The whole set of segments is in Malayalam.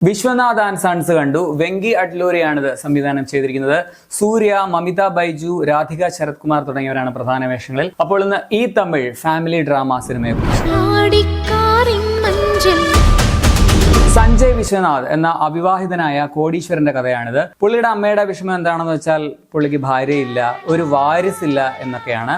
വിശ്വനാഥ് ആൻഡ് സൺസ് കണ്ടു. വെങ്കി അഡ്ലൂരിയാണിത് സംവിധാനം ചെയ്തിരിക്കുന്നത്. സൂര്യ, മമിത ബൈജു, രാധിക ശരത് കുമാർ തുടങ്ങിയവരാണ് പ്രധാന വേഷങ്ങളിൽ. അപ്പോൾ ഇന്ന് ഈ തമിഴ് ഫാമിലി ഡ്രാമ സിനിമയെ സഞ്ജയ് വിശ്വനാഥ് എന്ന അവിവാഹിതനായ കോടീശ്വരന്റെ കഥയാണിത്. പുള്ളിയുടെ അമ്മയുടെ വിഷമം എന്താണെന്ന് വെച്ചാൽ പുള്ളിക്ക് ഭാര്യയില്ല, ഒരു വാരിസില്ല എന്നൊക്കെയാണ്.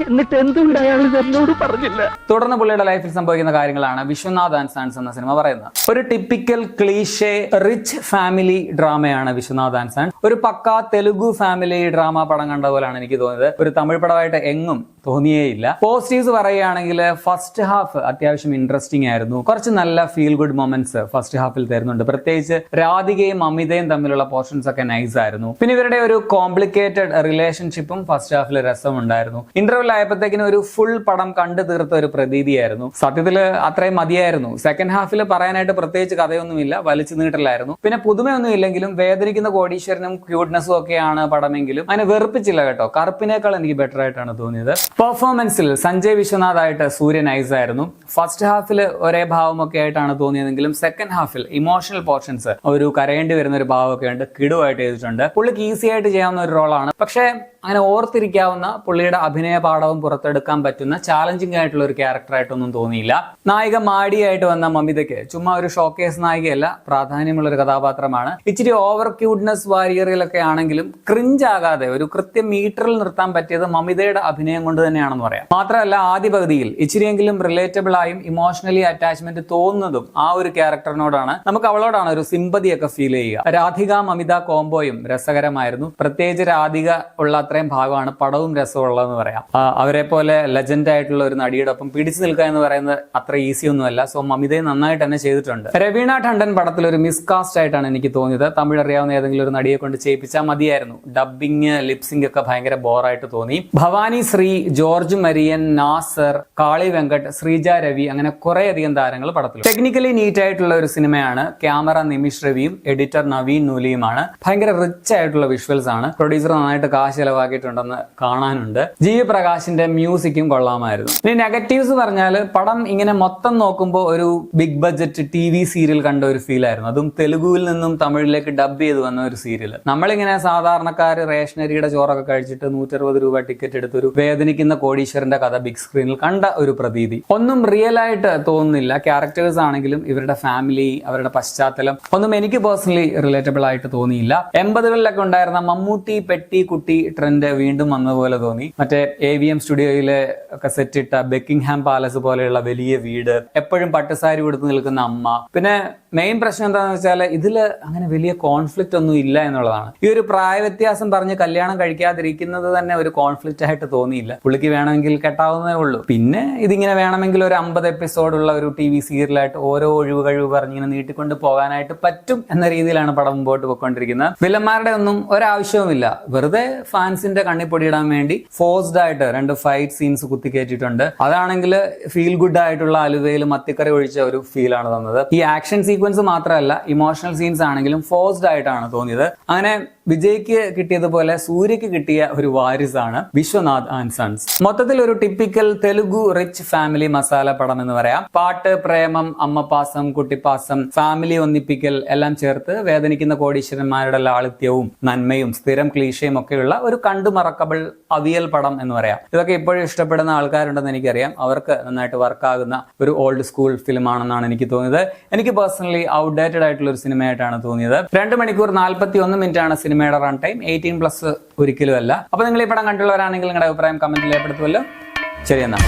എന്നിട്ട് എന്തുകൊണ്ട് അയാൾ എന്നോട് പറഞ്ഞില്ല? തുടർന്ന് പുള്ളിയുടെ ലൈഫിൽ സംഭവിക്കുന്ന കാര്യങ്ങളാണ് വിശ്വനാഥ് ആൻഡ് സൺസ് എന്ന സിനിമ പറയുന്നത്. ഒരു ടിപ്പിക്കൽ ക്ലീഷേ റിച്ച് ഫാമിലി ഡ്രാമയാണ് വിശ്വനാഥ് ആൻഡ് സൺസ്. ഒരു പക്കാ തെലുഗു ഫാമിലി ഡ്രാമ പടം കണ്ട പോലെയാണ് എനിക്ക് തോന്നിയത്. ഒരു തമിഴ് പടമായിട്ട് എങ്ങും തോന്നിയേയില്ല. പോസിറ്റീവ്സ് പറയുകയാണെങ്കിൽ ഫസ്റ്റ് ഹാഫ് അത്യാവശ്യം ഇൻട്രസ്റ്റിംഗ് ആയിരുന്നു. കുറച്ച് നല്ല ഫീൽ ഗുഡ് മൊമെന്റ്സ് ഫസ്റ്റ് ഹാഫിൽ തരുന്നുണ്ട്. പ്രത്യേകിച്ച് രാധികയും അമിതയും തമ്മിലുള്ള പോർഷൻസ് ഒക്കെ നൈസ് ആയിരുന്നു. പിന്നെ ഇവരുടെ ഒരു കോംപ്ലിക്കേറ്റഡ് റിലേഷൻഷിപ്പും ഫസ്റ്റ് ഹാഫിൽ രസമുണ്ടായിരുന്നു. ഇന്റർവെൽ ആയപ്പോഴത്തേക്കിനും ഒരു ഫുൾ പടം കണ്ടു തീർത്ത ഒരു പ്രതീതിയായിരുന്നു. സത്യത്തില് അത്രയും മതിയായിരുന്നു. സെക്കൻഡ് ഹാഫിൽ പറയാനായിട്ട് പ്രത്യേകിച്ച് കഥയൊന്നുമില്ല, വലിച്ചു നീട്ടലായിരുന്നു. പിന്നെ പുതുമയൊന്നും ഇല്ലെങ്കിലും വേദനിക്കുന്ന കോടീശ്വരനും ക്യൂട്ട്നെസ്സും ഒക്കെയാണ് പടമെങ്കിലും അതിനെ വെറുപ്പിച്ചില്ല കേട്ടോ. കറുപ്പിനേക്കാൾ എനിക്ക് ബെറ്റർ ആയിട്ടാണ് തോന്നിയത്. പെർഫോമൻസിൽ സഞ്ജയ് വിശ്വനാഥ് ആയിട്ട് സൂര്യ നൈസ് ആയിരുന്നു. ഫസ്റ്റ് ഹാഫിൽ ഒരേ ഭാവമൊക്കെ ആയിട്ടാണ് തോന്നിയതെങ്കിലും സെക്കൻഡ് ഹാഫിൽ ഇമോഷണൽ പോർഷൻസ് ഒരു കരയേണ്ടി വരുന്ന ഒരു ഭാവമൊക്കെ ഉണ്ട്. കിടുവായിട്ട് ചെയ്തിട്ടുണ്ട്. പുള്ളിക്ക് ഈസി ആയിട്ട് ചെയ്യാവുന്ന ഒരു റോളാണ്. പക്ഷേ അങ്ങനെ ഓർത്തിരിക്കാവുന്ന പുള്ളിയുടെ അഭിനയ പാഠവും പുറത്തെടുക്കാൻ പറ്റുന്ന ചാലഞ്ചിങ് ആയിട്ടുള്ള ഒരു ക്യാരക്ടറായിട്ടൊന്നും തോന്നിയില്ല. നായിക മാടിയായിട്ട് വന്ന മമിതയ്ക്ക് ചുമ്മാ ഒരു ഷോക്കേസ് നായികയല്ല, പ്രാധാന്യമുള്ള ഒരു കഥാപാത്രമാണ്. ഇച്ചിരി ഓവർ ക്യൂട്ട്നെസ് വാരിയറിലൊക്കെ ആണെങ്കിലും ക്രിഞ്ച് ആകാതെ ഒരു കൃത്യം മീറ്ററിൽ നിർത്താൻ പറ്റിയത് മമിതയുടെ അഭിനയം കൊണ്ട് തന്നെയാണെന്ന് പറയാം. മാത്രമല്ല ആദ്യ പകുതിയിൽ ഇച്ചിരിയെങ്കിലും റിലേറ്റബിൾ ആയും ഇമോഷണലി അറ്റാച്ച്മെന്റ് തോന്നുന്നതും ആ ഒരു ക്യാരക്ടറിനോടാണ്. നമുക്ക് അവളോടാണ് ഒരു സിമ്പതിയൊക്കെ ഫീൽ ചെയ്യുക. രാധിക മമിത കോംബോയും രസകരമായിരുന്നു. പ്രത്യേകിച്ച് രാധിക ഉള്ള അത്രയും ഭാഗമാണ് പടവും രസമുള്ളതെന്ന് പറയാം. അവരെ പോലെ ലെജൻഡ് ആയിട്ടുള്ള ഒരു നടിയുടെ ഒപ്പം പിടിച്ചു നിൽക്കുക എന്ന് പറയുന്നത് അത്ര ഈസി ഒന്നുമല്ല. സോ മമിതയെ നന്നായിട്ട് തന്നെ ചെയ്തിട്ടുണ്ട്. രവീണ ടണ്ടൻ പടത്തിൽ ഒരു മിസ്കാസ്റ്റ് ആയിട്ടാണ് എനിക്ക് തോന്നിയത്. തമിഴ് അറിയാവുന്ന ഏതെങ്കിലും ഒരു നടിയെ കൊണ്ട് ചെയ്യിപ്പിച്ചാൽ മതിയായിരുന്നു. ഡബിങ് ലിപ്സിംഗ് ഒക്കെ ഭയങ്കര ബോറായിട്ട് തോന്നി. ഭവാനി ശ്രീ, ജോർജ് മരിയൻ, നാസർ, കാളി വെങ്കട്ട്, ശ്രീജ രവി അങ്ങനെ കുറെ അധികം താരങ്ങൾ പടത്തിൽ. ടെക്നിക്കലി നീറ്റ് ആയിട്ടുള്ള ഒരു സിനിമയാണ്. ക്യാമറ നിമിഷ് രവിയും എഡിറ്റർ നവീൻ നൂലിയുമാണ്. ഭയങ്കര റിച്ച് ആയിട്ടുള്ള വിഷ്വൽസ് ആണ്. പ്രൊഡ്യൂസർ നന്നായിട്ട് കാശ് ചെലവാക്കിയിട്ടുണ്ടെന്ന് കാണാനുണ്ട്. ജി പ്രകാശിന്റെ മ്യൂസിക്കും കൊള്ളാമായിരുന്നു. ഇനി നെഗറ്റീവ്സ് പറഞ്ഞാൽ പടം ഇങ്ങനെ മൊത്തം നോക്കുമ്പോൾ ഒരു ബിഗ് ബഡ്ജറ്റ് TV സീരിയൽ കണ്ട ഒരു ഫീൽ ആയിരുന്നു. അതും തെലുഗുവിൽ നിന്നും തമിഴിലേക്ക് ഡബ് ചെയ്ത് വന്ന ഒരു സീരിയൽ. നമ്മളിങ്ങനെ സാധാരണക്കാര് റേഷനരിയുടെ ചോറൊക്കെ കഴിച്ചിട്ട് 160 രൂപ ടിക്കറ്റ് എടുത്തൊരു വേദനിക്കുന്ന കോടീശ്വരന്റെ കഥ ബിഗ് സ്ക്രീനിൽ കണ്ട ഒരു പ്രതീതി. ഒന്നും റിയൽ ആയിട്ട് തോന്നുന്നില്ല. ക്യാരക്ടേഴ്സ് ആണെങ്കിലും ഇവരുടെ ഫാമിലി, അവരുടെ പശ്ചാത്തലം ഒന്നും എനിക്ക് പേഴ്സണലി റിലേറ്റബിൾ ആയിട്ട് തോന്നിയില്ല. 80കളിലൊക്കെ ഉണ്ടായിരുന്ന മമ്മൂട്ടി പെട്ടി കുട്ടി ട്രെൻഡ് വീണ്ടും വന്നതുപോലെ തോന്നി. മറ്റേ AVM സ്റ്റുഡിയോയിലെ ഒക്കെ സെറ്റിട്ട ബെക്കിംഗ്ഹാം പാലസ് പോലെയുള്ള വലിയ വീട്, എപ്പോഴും പട്ടുസാരി കൊടുത്ത് നിൽക്കുന്ന അമ്മ. പിന്നെ മെയിൻ പ്രശ്നം എന്താണെന്ന് വെച്ചാൽ ഇതില് അങ്ങനെ വലിയ കോൺഫ്ലിക്റ്റ് ഒന്നും ഇല്ല എന്നുള്ളതാണ്. ഈ ഒരു പ്രായ വ്യത്യാസം പറഞ്ഞ് കല്യാണം കഴിക്കാതിരിക്കുന്നത് തന്നെ ഒരു കോൺഫ്ലിക്റ്റ് ആയിട്ട് തോന്നിയില്ല. പുള്ളിക്ക് വേണമെങ്കിൽ കെട്ടാവുന്നതേ ഉള്ളൂ. പിന്നെ ഇതിങ്ങനെ വേണമെങ്കിൽ ഒരു 50 എപ്പിസോഡുള്ള ഒരു TV സീരിയലായിട്ട് ഓരോ ഒഴിവ് കഴിവ് പറഞ്ഞിങ്ങനെ നീട്ടിക്കൊണ്ട് പോകാനായിട്ട് പറ്റും എന്ന രീതിയിലാണ് പടം മുമ്പോട്ട് പോയിക്കൊണ്ടിരിക്കുന്നത്. വില്ലന്മാരുടെ ഒന്നും ഒരാവശ്യവുമില്ല. വെറുതെ ഫാൻസിന്റെ കണ്ണിപ്പൊടിയിടാൻ വേണ്ടി ഫോഴ്സ്ഡ് ആയിട്ട് 2 ഫൈറ്റ് സീൻസ് കുത്തിക്കയറ്റിയിട്ടുണ്ട്. അതാണെങ്കിൽ ഫീൽ ഗുഡ് ആയിട്ടുള്ള അലുവയിൽ മത്തിക്കറി ഒഴിച്ച ഒരു ഫീൽ ആണ് തന്നത്. ഈ ആക്ഷൻ സീക്വൻസ് മാത്രമല്ല, ഇമോഷണൽ സീൻസ് ആണെങ്കിലും ഫോഴ്സ്ഡ് ആയിട്ടാണ് തോന്നിയത്. അങ്ങനെ വിജയ്ക്ക് കിട്ടിയതുപോലെ സൂര്യക്ക് കിട്ടിയ ഒരു വാരിസാണ് വിശ്വനാഥ് ആൻഡ് സൺസ്. മൊത്തത്തിൽ ഒരു typical Telugu rich family masala പടം എന്ന് പറയാം. പാട്ട്, പ്രേമം, അമ്മപ്പാസം, കുട്ടിപ്പാസം, ഫാമിലി ഒന്നിപ്പിക്കൽ എല്ലാം ചേർത്ത് വേദനിക്കുന്ന കോടീശ്വരന്മാരുടെ ലാളിത്യവും നന്മയും സ്ഥിരം ക്ലീശയും ഒക്കെയുള്ള ഒരു കണ്ടുമറക്കബിൾ അവിയൽ പടം എന്ന് പറയാം. ഇതൊക്കെ ഇപ്പോഴും ഇഷ്ടപ്പെടുന്ന ആൾക്കാരുണ്ടെന്ന് എനിക്കറിയാം. അവർക്ക് നന്നായിട്ട് വർക്കാകുന്ന ഒരു ഓൾഡ് സ്കൂൾ ഫിലിം ആണെന്നാണ് എനിക്ക് തോന്നിയത്. എനിക്ക് പേഴ്സണലി ഔട്ട്ഡേറ്റഡ് ആയിട്ടുള്ള ഒരു സിനിമയായിട്ടാണ് തോന്നിയത്. 2 മണിക്കൂർ 41 മിനിറ്റാണ് സിനിമയുടെ റൺ ടൈം. 18+ ഒരിക്കലും അല്ല. അപ്പൊ നിങ്ങൾ ഈ പടം കണ്ടുള്ളവരാണെങ്കിൽ നിങ്ങളുടെ അഭിപ്രായം കമന്റിൽ രേഖപ്പെടുത്തുമല്ലോ. ശരി എന്നാ.